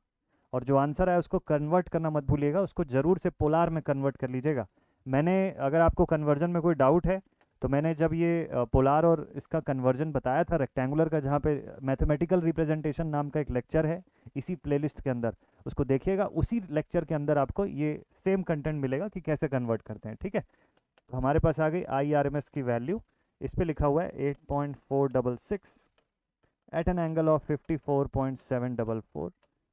और जो आंसर है उसको कन्वर्ट करना मत भूलिएगा, उसको ज़रूर से पोलार में कन्वर्ट कर लीजिएगा। मैंने, अगर आपको कन्वर्जन में कोई डाउट है, तो मैंने जब ये पोलार और इसका कन्वर्जन बताया था रेक्टेंगुलर का, जहाँ पे मैथमेटिकल रिप्रेजेंटेशन नाम का एक लेक्चर है इसी प्लेलिस्ट के अंदर, उसको देखिएगा। उसी लेक्चर के अंदर आपको ये सेम कंटेंट मिलेगा कि कैसे कन्वर्ट करते हैं, ठीक है। तो हमारे पास आ गई IRMS की वैल्यू, इस पर लिखा हुआ है 8.466 at an angle of 54.744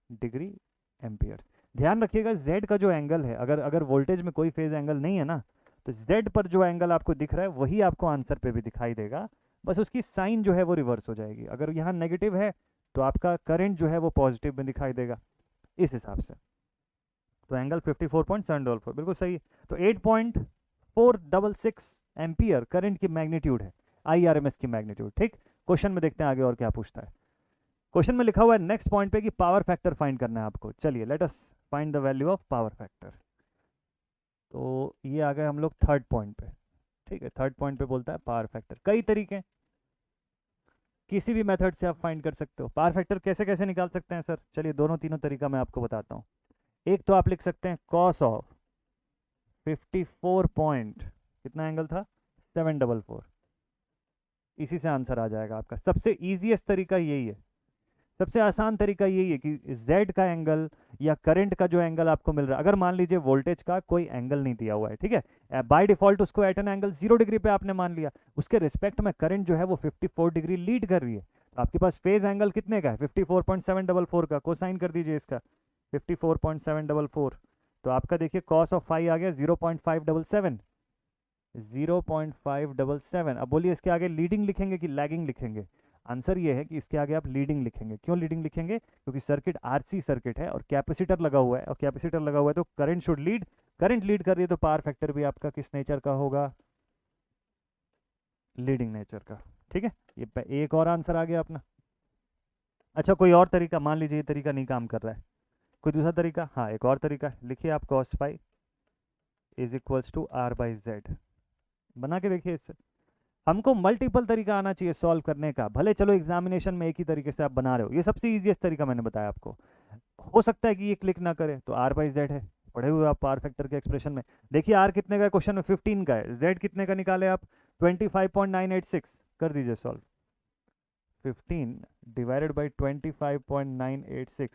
degree amperes. ध्यान रखिएगा z का जो एंगल है, अगर अगर वोल्टेज में कोई फेज एंगल नहीं है ना, तो z पर जो एंगल आपको दिख रहा है वही आपको आंसर पे भी दिखाई देगा, बस उसकी साइन जो है वो रिवर्स हो जाएगी। अगर यहाँ नेगेटिव है तो आपका करंट जो है वो पॉजिटिव में दिखाई देगा, इस हिसाब से। तो एंगल 54.744 बिल्कुल सही है। तो 8.466 एम्पियर करंट की मैग्नीट्यूड है, IRMS की मैग्नीट्यूड, ठीक। क्वेश्चन में देखते हैं आगे और क्या पूछता है। क्वेश्चन में लिखा हुआ है नेक्स्ट पॉइंट पे कि पावर फैक्टर फाइंड करना है आपको। चलिए let us find the value of power factor. तो ये आ गए हम लोग थर्ड पॉइंट पे, ठीक है। थर्ड पॉइंट पे बोलता है पावर फैक्टर, कई तरीके, किसी भी मेथड से आप फाइंड कर सकते हो। पावर फैक्टर कैसे कैसे निकाल सकते हैं सर, चलिए दोनों तीनों तरीका मैं आपको बताता हूँ। एक तो आप लिख सकते हैं कॉस ऑफ 54 पॉइंट, कितना एंगल था, 744, इसी से आंसर आ जाएगा आपका। सबसे ईजीएस्ट तरीका यही है, सबसे आसान तरीका यही है कि z का एंगल या करंट का जो एंगल आपको मिल रहा है, अगर मान लीजिए वोल्टेज का कोई एंगल नहीं दिया हुआ है, ठीक है, बाय डिफॉल्ट उसको एट एन एंगल 0 डिग्री पे आपने मान लिया, उसके रिस्पेक्ट में करंट जो है वो 54 डिग्री लीड कर रही है, तो आपके पास फेज एंगल कितने का है, 54.744 का, कोसाइन कर दीजिए इसका 54.744, तो आपका देखिए कॉस ऑफ फाई आ गया 0.577, 0.577। अब बोलिए इसके आगे लीडिंग लिखेंगे कि लैगिंग लिखेंगे? आंसर ये है कि इसके आगे आप लीडिंग लिखेंगे। क्यों लीडिंग लिखेंगे? क्योंकि सर्किट आरसी सर्किट है और कैपेसिटर लगा हुआ है, और कैपेसिटर लगा हुआ है तो current should lead, current lead कर रही है तो पावर फैक्टर भी आपका किस नेचर का होगा? लीडिंग नेचर का। ठीक है, ये एक और आंसर आ गया अपना। अच्छा, कोई और तरीका? मान लीजिए ये तरीका नहीं काम कर रहा है, कोई दूसरा तरीका? हाँ, एक और तरीका लिखिए आप, cos phi is equals to R by Z. बना के देखिए इससे। हमको मल्टीपल तरीका आना चाहिए सॉल्व करने का, भले चलो एग्जामिनेशन में एक ही तरीके से आप बना रहे हो, ये सबसे ईजीएस्ट तरीका मैंने बताया आपको। हो सकता है कि ये क्लिक ना करे, तो आर बाई जेड है, पढ़े हुए आप पावर फैक्टर के एक्सप्रेशन में। देखिए आर कितने का है क्वेश्चन में? 15 का है। जेड कितने का निकाले आप? 25.986। कर दीजिए सॉल्व। 15 डिवाइडेड बाई 25.986,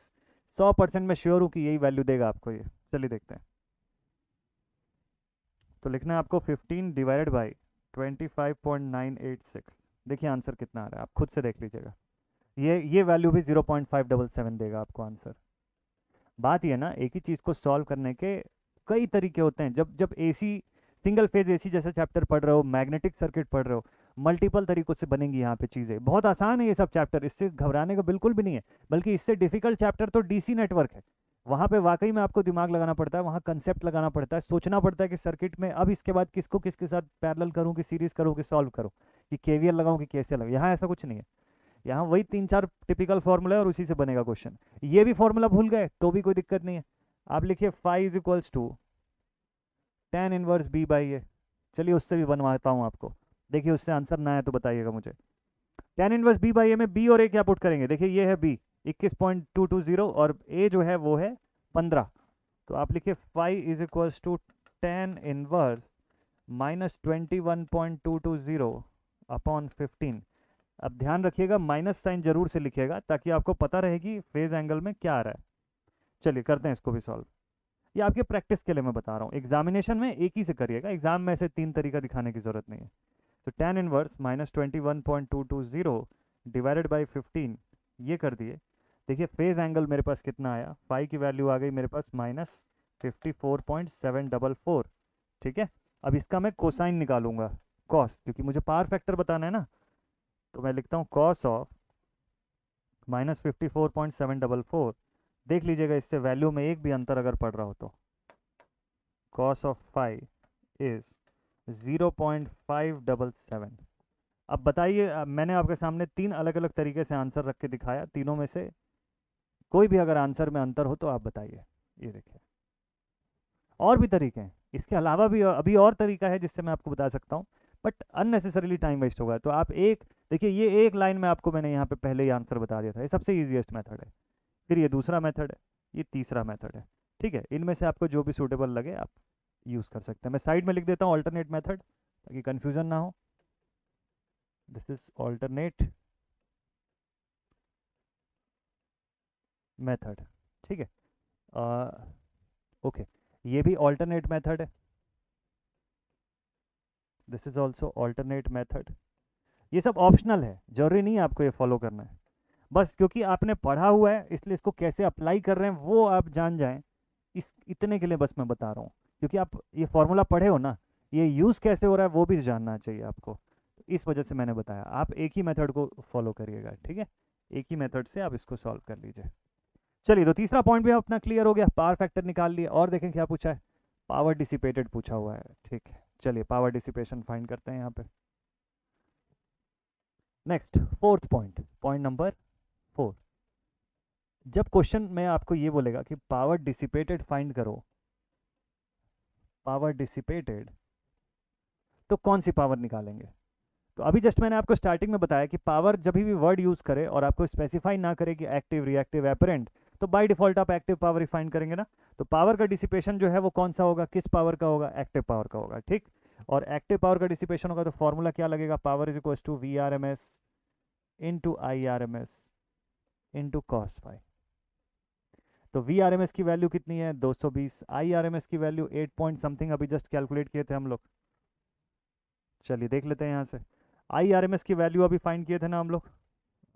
100% मैं श्योर हूँ कि यही वैल्यू देगा आपको ये। चलिए देखते हैं। तो लिखना है आपको 15 डिवाइडेड बाई 25.986। देखिए आंसर कितना आ रहा है, आप खुद से देख लीजिएगा। ये वैल्यू भी 0.577 देगा आपको आंसर। बात ये ना, एक ही चीज़ को सॉल्व करने के कई तरीके होते हैं। जब जब एसी, सिंगल फेज एसी जैसा चैप्टर पढ़ रहे हो, मैग्नेटिक सर्किट पढ़ रहे हो, मल्टीपल तरीकों से बनेंगी यहाँ पे चीज़ें। बहुत आसान है ये सब चैप्टर, इससे घबराने का बिल्कुल भी नहीं है। बल्कि इससे डिफिकल्ट चैप्टर तो डीसी नेटवर्क है। वहाँ पे वाकई में आपको दिमाग लगाना पड़ता है, वहाँ कंसेप्ट लगाना पड़ता है, सोचना पड़ता है कि सर्किट में अब इसके बाद किसको किसके साथ पैरेलल करूँ, कि सीरीज करूँ, कि सॉल्व करूँ, कि केवीएल लगाऊँ कि कैसे लगाऊँ। यहाँ ऐसा कुछ नहीं है। यहाँ वही 3-4 टिपिकल फॉर्मूला है और उसी से बनेगा क्वेश्चन। ये भी फॉर्मूला भूल गए तो भी कोई दिक्कत नहीं है। आप लिखिए phi is equals to tan inverse B by A. चलिए उससे भी बनवाता हूँ आपको, देखिए उससे आंसर ना है तो बताइएगा मुझे। tan इनवर्स बी बाई ए में बी और ए क्या पुट करेंगे? देखिए ये है बी 21.220 और ए जो है वो है 15। तो आप लिखिए phi is equals to tan inverse minus 21.220 upon 15। अब ध्यान रखिएगा माइनस साइन जरूर से लिखिएगा ताकि आपको पता रहे कि फेज एंगल में क्या आ रहा है। चलिए करते हैं इसको भी सॉल्व। ये आपके प्रैक्टिस के लिए मैं बता रहा हूँ, एग्जामिनेशन में एक ही से करिएगा, एग्जाम में ऐसे 3 तरीका दिखाने की जरूरत नहीं है। तो tan inverse minus 21.220 divided by 15, ये कर दिए। देखिए फेज एंगल मेरे पास कितना आया, फाई की वैल्यू आ गई मेरे पास माइनस 54.744। ठीक है, अब इसका मैं कोसाइन निकालूंगा, कॉस, क्योंकि मुझे पावर फैक्टर बताना है ना। तो मैं लिखता हूँ कॉस ऑफ माइनस 54.744। देख लीजिएगा इससे वैल्यू में एक भी अंतर अगर पड़ रहा हो तो। Cos of phi is 0.577। अब बताइए, मैंने आपके सामने 3 अलग अलग तरीके से आंसर रख के दिखाया, तीनों में से कोई भी अगर आंसर में अंतर हो तो आप बताइए। ये देखिए और भी तरीके हैं, इसके अलावा भी अभी और तरीका है जिससे मैं आपको बता सकता हूँ, बट अननेसेसरीली टाइम वेस्ट होगा। तो आप एक देखिए, ये एक लाइन में आपको मैंने यहाँ पे पहले ही आंसर बता दिया था, ये सबसे ईजिएस्ट मेथड है। फिर ये दूसरा मेथड है, ये तीसरा मेथड है। ठीक है, इनमें से आपको जो भी सूटेबल लगे आप यूज़ कर सकते हैं। मैं साइड में लिख देता हूँ ऑल्टरनेट मेथड ताकि कन्फ्यूजन ना हो। This is alternate method. ठीक है, ओके, ये भी ऑल्टरनेट मेथड है। This is also alternate method. ये सब ऑप्शनल है, जरूरी नहीं है आपको ये फॉलो करना है। बस क्योंकि आपने पढ़ा हुआ है इसलिए इसको कैसे अप्लाई कर रहे हैं वो आप जान जाएं, इस इतने के लिए बस मैं बता रहा हूँ। क्योंकि आप ये फॉर्मूला पढ़े हो ना, ये यूज़ कैसे हो रहा है वो भी जानना चाहिए आपको। तो इस वजह से मैंने बताया, आप एक ही मेथड को फॉलो करिएगा। ठीक है, एक ही मेथड से आप इसको सॉल्व कर लीजिए। चलिए, तो तीसरा पॉइंट भी अपना क्लियर हो गया, पावर फैक्टर निकाल लिए। और देखें क्या पूछा है, पावर डिसिपेटेड पूछा हुआ है। ठीक है, चलिए पावर डिसिपेशन फाइंड करते हैं यहाँ पे। Next fourth point, point number 4। जब क्वेश्चन में आपको ये बोलेगा कि पावर डिसिपेटेड फाइंड करो, पावर डिसिपेटेड, तो कौन सी पावर निकालेंगे? तो अभी जस्ट मैंने आपको स्टार्टिंग में बताया कि पावर जब भी वर्ड यूज करे और आपको स्पेसिफाई ना करे कि एक्टिव, रिएक्टिव, एपरेंट, तो बाय डिफॉल्ट आप एक्टिव पावर ही फाइंड करेंगे ना। तो पावर का डिसिपेशन जो है वो कौन सा होगा, किस पावर का होगा? एक्टिव पावर का होगा। ठीक, और एक्टिव पावर का डिसिपेशन होगा तो फॉर्मूला क्या लगेगा? Power is equal to V R M S into I R M S into cos phi. तो वी आर एम एस की वैल्यू कितनी है? 220। आई आर एम एस की वैल्यू 8 पॉइंट समथिंग, अभी जस्ट कैलकुलेट किए थे हम लोग। चलिए देख लेते हैं यहाँ से। आई आर एम एस की वैल्यू अभी फाइंड किए थे ना हम लोग,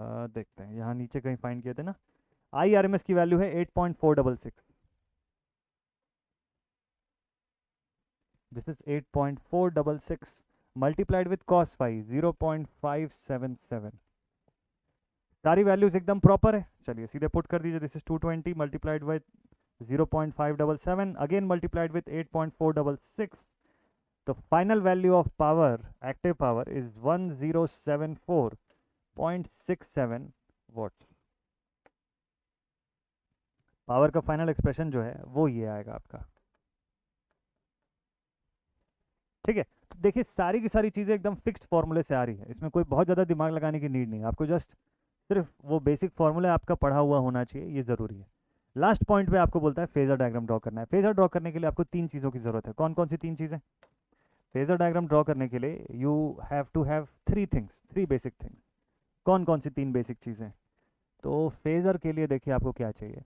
देखते हैं यहाँ नीचे कहीं फाइंड किए थे ना। IRMS की वैल्यू है 8.466, this is 8.466 multiplied with cos phi 0.577। सारी वैल्यूज एकदम प्रॉपर है, चलिए सीधे पुट कर दीजिए। This is 220 multiplied with 0.577 again multiplied with 8.466, तो final value of power, active power is 1074.67 watts. Power का फाइनल एक्सप्रेशन जो है वो ये आएगा आपका, ठीक है। तो देखिए सारी की सारी चीज़ें एकदम फिक्स्ड फॉर्मूले से आ रही है, इसमें कोई बहुत ज़्यादा दिमाग लगाने की नीड नहीं है आपको, जस्ट सिर्फ वो बेसिक फॉर्मूला आपका पढ़ा हुआ होना चाहिए, ये ज़रूरी है। लास्ट पॉइंट पे आपको बोलता है फेजर डायग्राम ड्रॉ करना है। फेजर ड्रॉ करने के लिए आपको तीन चीज़ों की ज़रूरत है। कौन कौन सी तीन चीज़ें? फेजर डायग्राम ड्रॉ करने के लिए you have to have three things, three basic things. कौन कौन सी तीन बेसिक चीज़ें? तो फेजर के लिए देखिए आपको क्या चाहिए।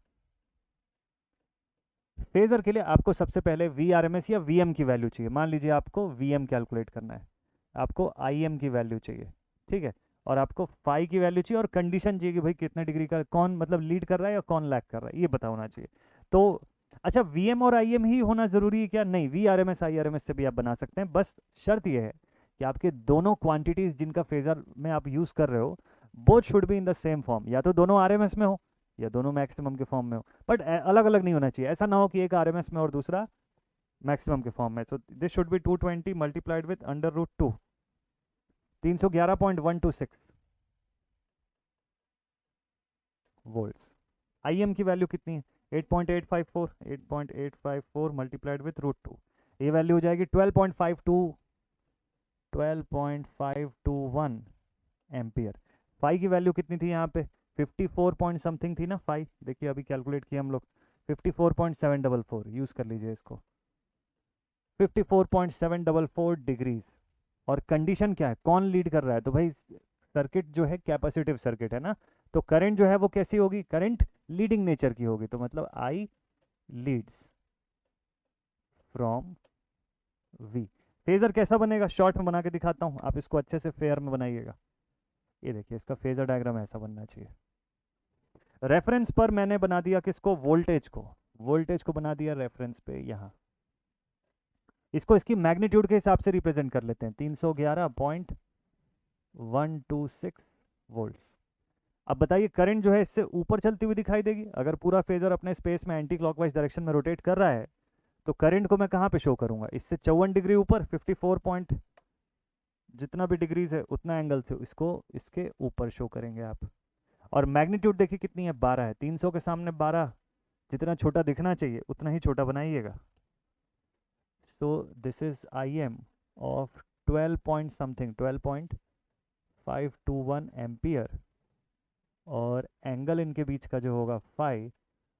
फेजर के लिए आपको सबसे पहले वी आर एम एस या वी एम की वैल्यू चाहिए। मान लीजिए आपको वी एम कैलकुलेट करना है, आपको आई एम की वैल्यू चाहिए, ठीक है, और आपको फाई की वैल्यू चाहिए, और कंडीशन चाहिए कि भाई कितने डिग्री का कौन मतलब लीड कर रहा है या कौन लैग कर रहा है, ये पता होना चाहिए। तो अच्छा, वी एम और आई एम ही होना ज़रूरी है क्या? नहीं, V R M S I R M S से भी आप बना सकते हैं, बस शर्त यह है कि आपके दोनों क्वांटिटीज़ जिनका फेजर में आप यूज़ कर रहे हो both should be in the same form, या तो दोनों आर एम एस में हो या दोनों मैक्सिमम के फॉर्म में हो, बट अलग अलग नहीं होना चाहिए। ऐसा ना हो कि एक आरएमएस में और दूसरा मैक्सिमम के फॉर्म में। So this should be 220 multiplied with √2, 311.126 volts. IM की वैल्यू कितनी है? 8.854, 8.854 मल्टीप्लाइड विथ √2, ये वैल्यू हो जाएगी 12.521 एम्पियर। फाई की वैल्यू कितनी थी यहाँ पे? 54 पॉइंट समथिंग थी ना फाई, देखिए अभी कैलकुलेट किया हम लोग, 54.744 यूज़ कर लीजिए इसको, 54.744 डिग्रीज। और कंडीशन क्या है, कौन लीड कर रहा है? तो भाई सर्किट जो है कैपेसिटिव सर्किट है ना, तो करंट जो है वो कैसी होगी? करंट लीडिंग नेचर की होगी, तो मतलब आई लीड्स फ्रॉम वी। फेजर कैसा बनेगा? शॉर्ट में बना के दिखाता हूँ, आप इसको अच्छे से फेयर में बनाइएगा। ये देखिए इसका फेजर डायग्राम ऐसा बनना चाहिए। रेफरेंस पर मैंने बना दिया किसको? वोल्टेज को, वोल्टेज को बना दिया रेफरेंस पे यहाँ। इसको इसकी मैग्नीट्यूड के हिसाब से रिप्रेजेंट कर लेते हैं, 311.126 वोल्ट्स। अब बताइए करंट जो है इससे ऊपर चलती हुई दिखाई देगी, अगर पूरा फेजर अपने स्पेस में एंटी क्लॉकवाइज डायरेक्शन में रोटेट कर रहा है तो करंट को मैं कहाँ पे शो करूंगा? इससे 54 डिग्री ऊपर, 54 पॉइंट जितना भी डिग्रीज है उतना एंगल से इसको इसके ऊपर शो करेंगे आप। और मैग्नीट्यूड देखिए कितनी है? 12 है, 300 के सामने 12 जितना छोटा दिखना चाहिए उतना ही छोटा बनाइएगा। So this is I am of 12 point something, 12.521 ampere, और एंगल इनके बीच का जो होगा फाई,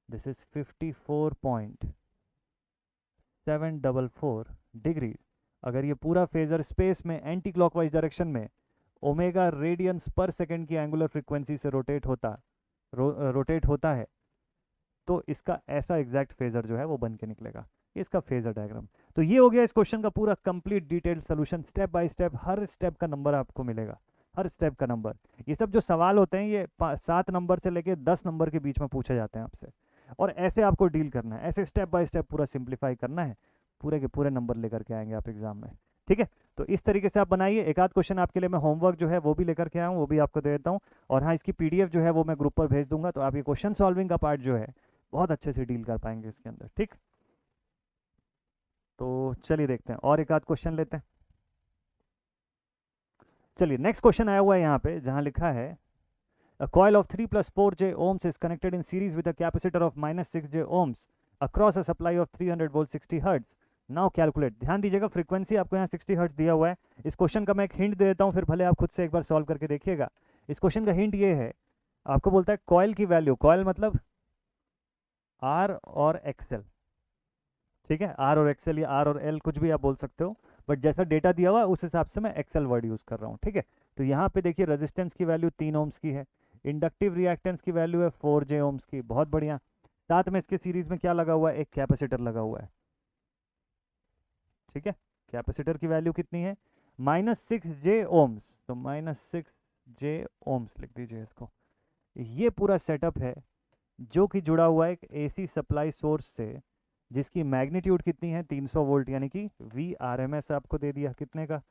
दिस इज 54.744 डिग्री। अगर ये पूरा फेजर स्पेस में एंटी क्लॉकवाइज डायरेक्शन में ओमेगा रेडियंस पर सेकेंड की एंगुलर फ्रीक्वेंसी से रोटेट होता है तो इसका ऐसा एग्जैक्ट फेजर जो है वो बन के निकलेगा, इसका फेजर डायग्राम। तो ये हो गया इस क्वेश्चन का पूरा complete detailed solution, step by step, her step का नंबर आपको मिलेगा, हर स्टेप का नंबर। ये सब जो सवाल होते हैं ये 7 नंबर से लेके 10 नंबर के बीच में पूछे जाते हैं आपसे, और ऐसे आपको डील करना है, ऐसे स्टेप बाय स्टेप पूरा सिंप्लीफाई करना है, पूरे के पूरे नंबर लेकर के आएंगे आप एग्जाम में, ठीक है। तो इस तरीके से आप बनाइए। एक आध क्वेश्चन आपके लिए मैं होमवर्क जो है वो भी लेकर के आया हूँ, वो भी आपको दे देता हूँ, और हाँ इसकी पीडीएफ जो है वो मैं ग्रुप पर भेज दूंगा, तो आप ये क्वेश्चन सॉल्विंग का पार्ट जो है बहुत अच्छे से डील कर पाएंगे इसके अंदर, ठीक। तो चलिए देखते हैं और एक आध क्वेश्चन लेते हैं। चलिए नेक्स्ट क्वेश्चन आया हुआ है यहाँ पे, जहाँ लिखा है a coil of 3 plus 4j ohms is connected in series with a capacitor of minus 6j ohms across a supply of 300 volt 60 hertz. Now calculate. ध्यान दीजिएगा फ्रीक्वेंसी आपको यहाँ 60 हर्ट्ज दिया हुआ है। इस क्वेश्चन का मैं एक हिंट दे देता हूँ, फिर भले आप खुद से एक बार सॉल्व करके देखिएगा। इस क्वेश्चन का हिंट ये है, आपको बोलता है कॉयल की वैल्यू, कॉयल मतलब आर और एक्सएल, ठीक है, आर और एक्सएल या आर और एल कुछ भी आप बोल सकते हो, बट जैसा डेटा दिया हुआ है उस हिसाब से मैं एक्सएल वर्ड यूज़ कर रहा हूँ, ठीक है। तो यहाँ पे देखिए रेजिस्टेंस की वैल्यू 3 ओम्स की है, इंडक्टिव रिएक्टेंस की वैल्यू है 4j ओम्स की, बहुत बढ़िया। साथ में इसके सीरीज में क्या लगा हुआ है? एक कैपेसिटर लगा हुआ है, ठीक है। कैपेसिटर की वैल्यू कितनी है? -6j ओम्स, तो -6j ओम्स लिख दीजिए इसको। ये पूरा सेटअप है जो कि जुड़ा हुआ है एक एसी सप्लाई सोर्स से, जिसकी मैग्नीट्यूड कितनी है 300 वोल्ट, यानी कि वी आर एम एस आपको दे दिया कितने का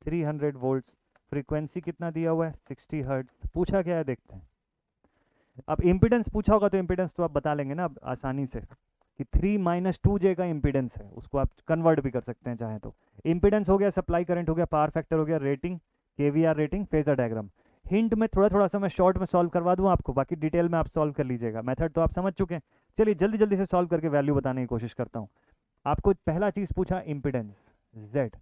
300 वोल्ट्स। फ्रीक्वेंसी कितना दिया हुआ है 60 हर्ट्ज। पूछा क्या है देखते हैं। अब इम्पिडेंस पूछा होगा तो इम्पिडेंस तो आप बता लेंगे ना अब आसानी से कि 3 - 2J का इम्पिडेंस है, उसको आप कन्वर्ट भी कर सकते हैं चाहें तो। इम्पिडेंस हो गया, सप्लाई करंट हो गया, पावर फैक्टर हो गया, rating KVR rating, phasor diagram. Hint में थोड़ा थोड़ा सा मैं शॉर्ट में सॉल्व करवा दूं आपको, बाकी डिटेल में आप सॉल्व कर लीजिएगा। मेथड तो आप समझ चुके हैं। चलिए जल्दी जल्दी से सॉल्व करके वैल्यू बताने की कोशिश करता हूँ। आपको पहला चीज़ पूछा इम्पिडेंस जेड।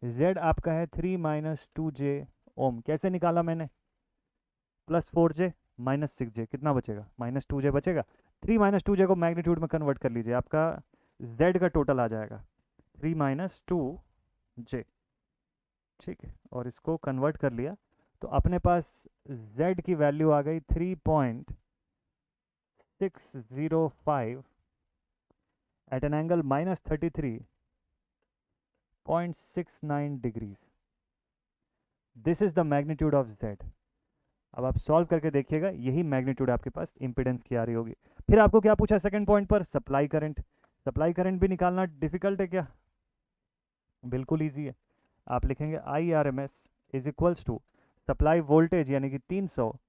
जेड आपका है 3 - 2J ओम। कैसे निकाला मैंने, +4J -6J, कितना बचेगा -2J बचेगा। 3 - 2J को मैग्नीट्यूड में कन्वर्ट कर लीजिए, आपका Z का टोटल आ जाएगा 3 - 2J। ठीक है, और इसको कन्वर्ट कर लिया तो अपने पास Z की वैल्यू आ गई 3.605 at an angle -33.69 degrees. This is the magnitude of Z। अब आप सॉल्व करके देखिएगा, यही मैग्नीट्यूड आपके पास इंपिडेंस की आ रही होगी। फिर आपको क्या पूछा सेकंड पॉइंट पर, सप्लाई करंट। सप्लाई करंट भी निकालना डिफिकल्ट है क्या, बिल्कुल इजी है। आप लिखेंगे I R M S is equals to supply voltage यानी कि 300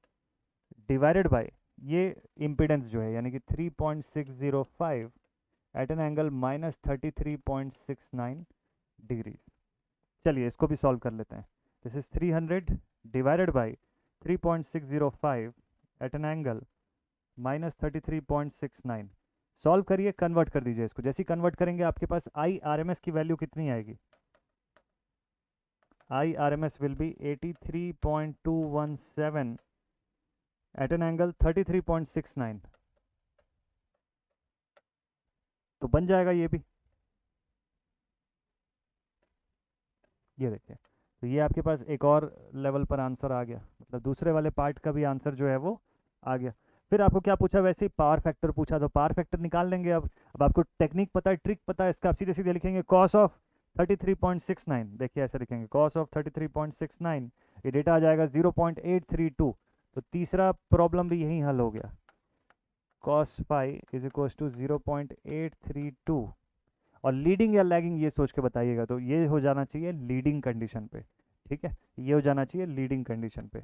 डिवाइडेड बाय ये इम्पिडेंस जो है यानी कि 3.605 एट एन एंगल -33.69 डिग्रीज। चलिए इसको भी सॉल्व कर लेते हैं। This is 300 divided by 3.605 at an angle -33.69। Solve करिए, कन्वर्ट कर दीजिए इसको। जैसे ही कन्वर्ट करेंगे आपके पास आई आर एम एस की वैल्यू कितनी आएगी, I R M S will be 83.217 at an angle 33.69। तो बन जाएगा ये भी, ये देखिए। तो ये आपके पास एक और लेवल पर आंसर आ गया, मतलब दूसरे वाले पार्ट का भी आंसर जो है वो आ गया। फिर आपको क्या पूछा, वैसे ही पावर फैक्टर पूछा, तो पावर फैक्टर निकाल लेंगे। अब आपको टेक्निक पता है, ट्रिक पता है इसका। आप सीधे सीधे लिखेंगे कॉस ऑफ 33.69। देखिए ऐसे लिखेंगे कॉस ऑफ 33.69, ये डेटा आ जाएगा 0.832। तो तीसरा प्रॉब्लम भी यही हल हो गया, cos phi is equal to 0.832। और लीडिंग या लैगिंग ये सोच के बताइएगा, तो ये हो जाना चाहिए लीडिंग कंडीशन पे। ठीक है, ये हो जाना चाहिए लीडिंग कंडीशन पे।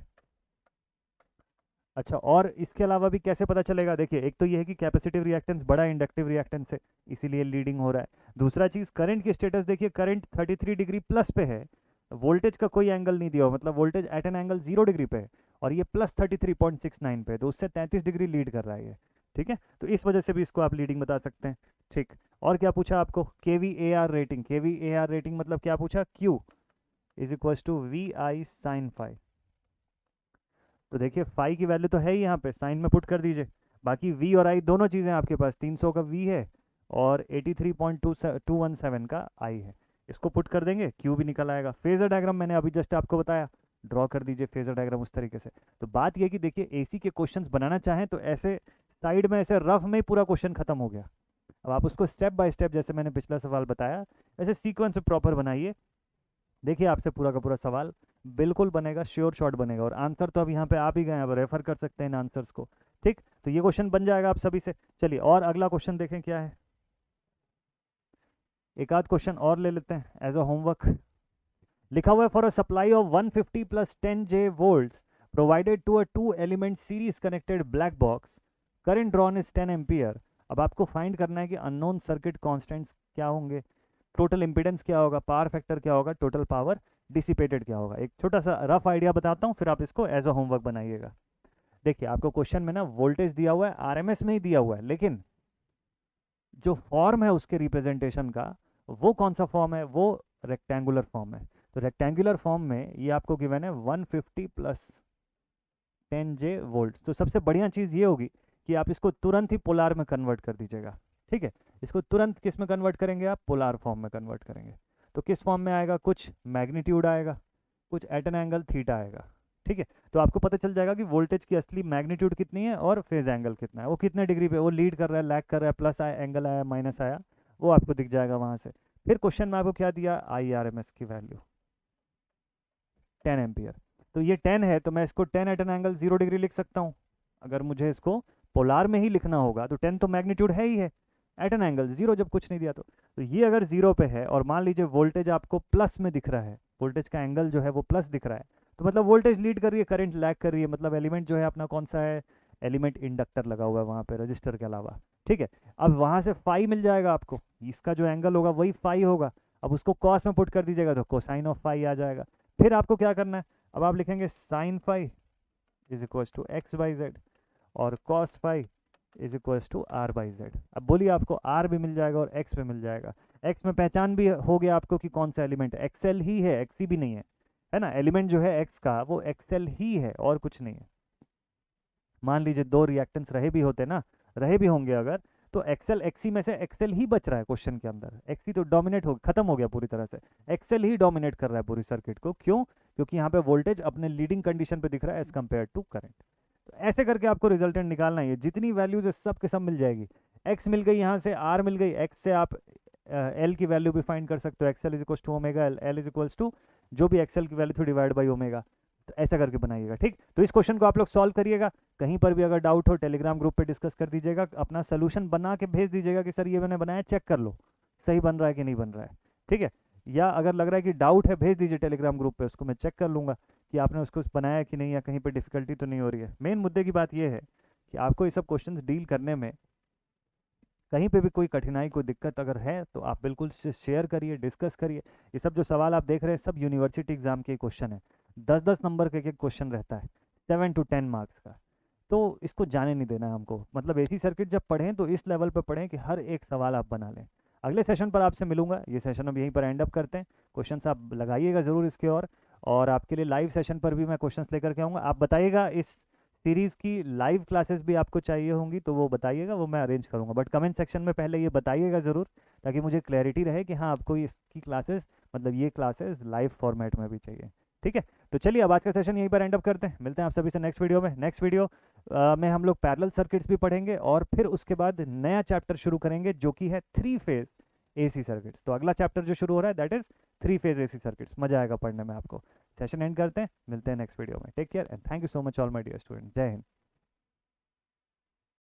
अच्छा, और इसके अलावा भी कैसे पता चलेगा, देखिए एक तो ये है कि कैपेसिटिव रिएक्टेंस बड़ा इंडक्टिव रिएक्टेंस है, इसीलिए लीडिंग हो रहा है। दूसरा चीज़ करंट की स्टेटस देखिए, करंट 33 डिग्री प्लस पे है, वोल्टेज का कोई एंगल नहीं दिया हुआ, मतलब voltage at an angle 0 degree पे है, और ये +33.69 पे है, तो उससे 33 डिग्री लीड कर रहा है ये। ठीक है, तो इस वजह से भी इसको आप लीडिंग बता सकते हैं। ठीक, और क्या पूछा आपको, K V A R rating. K V A R rating मतलब क्या पूछा, Q is equal to V I sine phi. तो देखिए फाई की वैल्यू तो है ही यहाँ पे, साइन में पुट कर दीजिए। बाकी वी और आई दोनों चीज़ें आपके पास, 300 का वी है और 83.217 का आई है। इसको पुट कर देंगे, क्यू भी निकल आएगा। फेजर डायग्राम मैंने अभी जस्ट आपको बताया, ड्रॉ कर दीजिए फेजर डायग्राम उस तरीके से। तो बात यह कि देखिए एसी के क्वेश्चंस बनाना चाहें तो ऐसे साइड में ऐसे रफ में ही पूरा क्वेश्चन खत्म हो गया। अब आप उसको स्टेप बाय स्टेप, जैसे मैंने पिछला सवाल बताया, ऐसे सीक्वेंस में प्रॉपर बनाइए। देखिए आपसे पूरा का पूरा सवाल बिल्कुल बनेगा, श्योर शॉट बनेगा। और आंसर तो अब यहाँ पे आप ही गए, अब रेफर कर सकते हैं इन आंसर्स को। ठीक, तो ये क्वेश्चन बन जाएगा आप सभी से। चलिए और अगला क्वेश्चन देखें क्या है, एक आध क्वेश्चन और ले लेते हैं एज अ होमवर्क। लिखा हुआ है for a supply of 150 + 10J volts provided to a 2 element series connected black box, current drawn is 10 ampere. अब आपको फाइंड करना है कि अननोन सर्किट कांस्टेंट्स क्या होंगे, टोटल इंपीडेंस क्या होगा, पावर फैक्टर क्या होगा, टोटल पावर डिसिपेटेड क्या होगा। एक छोटा सा रफ आइडिया बताता हूँ, फिर आप इसको एज अ होमवर्क बनाइएगा। देखिए आपको क्वेश्चन में ना वोल्टेज दिया हुआ है, आरएमएस में ही दिया हुआ है, लेकिन जो फॉर्म है उसके रिप्रेजेंटेशन का, वो कौन सा फॉर्म है, वो रेक्टेंगुलर फॉर्म है। तो रेक्टेंगुलर फॉर्म में ये आपको गिवन है 150 + 10J वोल्ट। तो सबसे बढ़िया चीज़ ये होगी कि आप इसको तुरंत ही पोलार में कन्वर्ट कर दीजिएगा। ठीक है, इसको तुरंत किस में कन्वर्ट करेंगे, आप पोलार फॉर्म में कन्वर्ट करेंगे। तो किस फॉर्म में आएगा, कुछ मैग्नीट्यूड आएगा, कुछ एट एन एंगल थीटा आएगा। ठीक है, तो आपको पता चल जाएगा कि वोल्टेज की असली मैग्नीट्यूड कितनी है और फेज एंगल कितना है, वो कितने डिग्री पे वो लीड कर रहा है, लैग कर रहा है, प्लस आया एंगल आया, माइनस आया, वो आपको दिख जाएगा वहाँ से। फिर क्वेश्चन में आपको क्या दिया, आई आर एम एस की वैल्यू 10 एम्पियर। तो ये 10 है तो मैं इसको 10 एट एन एंगल 0 डिग्री लिख सकता हूँ, अगर मुझे इसको पोलार में ही लिखना होगा तो 10 तो मैग्नीट्यूड है ही है, एट एन एंगल जीरो, जब कुछ नहीं दिया तो ये अगर जीरो पे है और मान लीजिए वोल्टेज आपको प्लस में दिख रहा है, वोल्टेज का एंगल जो है वो प्लस दिख रहा है, तो मतलब वोल्टेज लीड कर रही है, करंट लैग कर रही है, मतलब एलिमेंट जो है अपना कौन सा है, एलिमेंट इंडक्टर लगा हुआ है वहाँ पे रजिस्टर के अलावा। ठीक है, अब वहाँ से फाई मिल जाएगा आपको, इसका जो एंगल होगा वही फाई होगा। अब उसको कॉस में पुट कर दीजिएगा तो कोसाइन ऑफ फाई आ जाएगा। फिर आपको क्या करना है, अब आप लिखेंगे sine phi is equals to X by Z और cos phi is equals to R by Z. अब बोलिए आपको आर भी मिल जाएगा और एक्स भी मिल जाएगा। एक्स में पहचान भी हो गया आपको कि कौन सा एलिमेंट है, एक्सएल ही है, एक्सी भी नहीं है ना। एलिमेंट जो है एक्स का वो एक्सएल ही है और कुछ नहीं है। मान लीजिए दो रिएक्टेंस रहे भी होते ना, रहे भी होंगे अगर, तो एक्सएल एक्सी में से एक्सएल ही बच रहा है क्वेश्चन के अंदर, एक्सी तो डोमिनेट हो खत्म हो गया पूरी तरह से, एक्सएल ही डोमिनेट कर रहा है पूरी सर्किट को। क्यों? क्योंकि यहाँ पे वोल्टेज अपने लीडिंग कंडीशन पे दिख रहा है एज कम्पेयर टू करंट। तो ऐसे करके आपको रिजल्टेंट निकालना है, जितनी वैल्यूज है सब के सब मिल जाएगी। एक्स मिल गई, यहाँ से आर मिल गई, एक्स से आप एल की वैल्यू भी फाइंड कर सकते हो, XL is equals to omega L, L is equals to जो भी एक्सएल की वैल्यू थी डिवाइड बाई ओमेगा। तो ऐसा करके बनाइएगा। ठीक, तो इस क्वेश्चन को आप लोग सॉल्व करिएगा, कहीं पर भी अगर डाउट हो टेलीग्राम ग्रुप पे डिस्कस कर दीजिएगा, अपना सोल्यूशन बना के भेज दीजिएगा कि सर ये मैंने बनाया, चेक कर लो सही बन रहा है कि नहीं बन रहा है। ठीक है, या अगर लग रहा है कि डाउट है भेज दीजिए टेलीग्राम ग्रुप पे, उसको मैं चेक कर लूँगा कि आपने उसको बनाया कि नहीं, या कहीं पर डिफिकल्टी तो नहीं हो रही है। मेन मुद्दे की बात यह है कि आपको ये सब क्वेश्चन डील करने में कहीं पे भी कोई कठिनाई कोई दिक्कत अगर है तो आप बिल्कुल शेयर करिए, डिस्कस करिए। ये सब जो सवाल आप देख रहे हैं सब यूनिवर्सिटी एग्जाम के क्वेश्चन है, 10-10 नंबर के एक क्वेश्चन रहता है, 7 to 10 मार्क्स का। तो इसको जाने नहीं देना है हमको, मतलब एसी सर्किट जब पढ़ें तो इस लेवल पे पढ़ें कि हर एक सवाल आप बना लें। अगले सेशन पर आपसे मिलूंगा, ये सेशन अब यहीं पर एंड अप करते हैं। क्वेश्चंस आप लगाइएगा ज़रूर इसके, और आपके लिए लाइव सेशन पर भी मैं क्वेश्चंस लेकर के आऊँगा। आप बताइएगा इस सीरीज़ की लाइव क्लासेस भी आपको चाहिए होंगी तो वो बताइएगा, वो मैं अरेंज करूँगा, बट कमेंट सेक्शन में पहले ये बताइएगा ज़रूर, ताकि मुझे क्लैरिटी रहे कि हाँ आपको इसकी क्लासेस, मतलब ये क्लासेस लाइव फॉर्मेट में भी चाहिए। ठीक है, तो चलिए अब आज का सेशन यहीं पर एंड अप करते हैं, मिलते हैं आप सभी से नेक्स्ट वीडियो में। नेक्स्ट वीडियो में हम लोग पैरेलल सर्किट्स भी पढ़ेंगे और फिर उसके बाद नया चैप्टर शुरू करेंगे जो कि है 3 फेज एसी सर्किट्स। तो अगला चैप्टर जो शुरू हो रहा है that is 3 phase AC circuits, मजा आएगा पढ़ने में आपको। सेशन एंड करते हैं, मिलते हैं नेक्स्ट वीडियो में। Take care and thank you so much all my dear student, जय हिंद।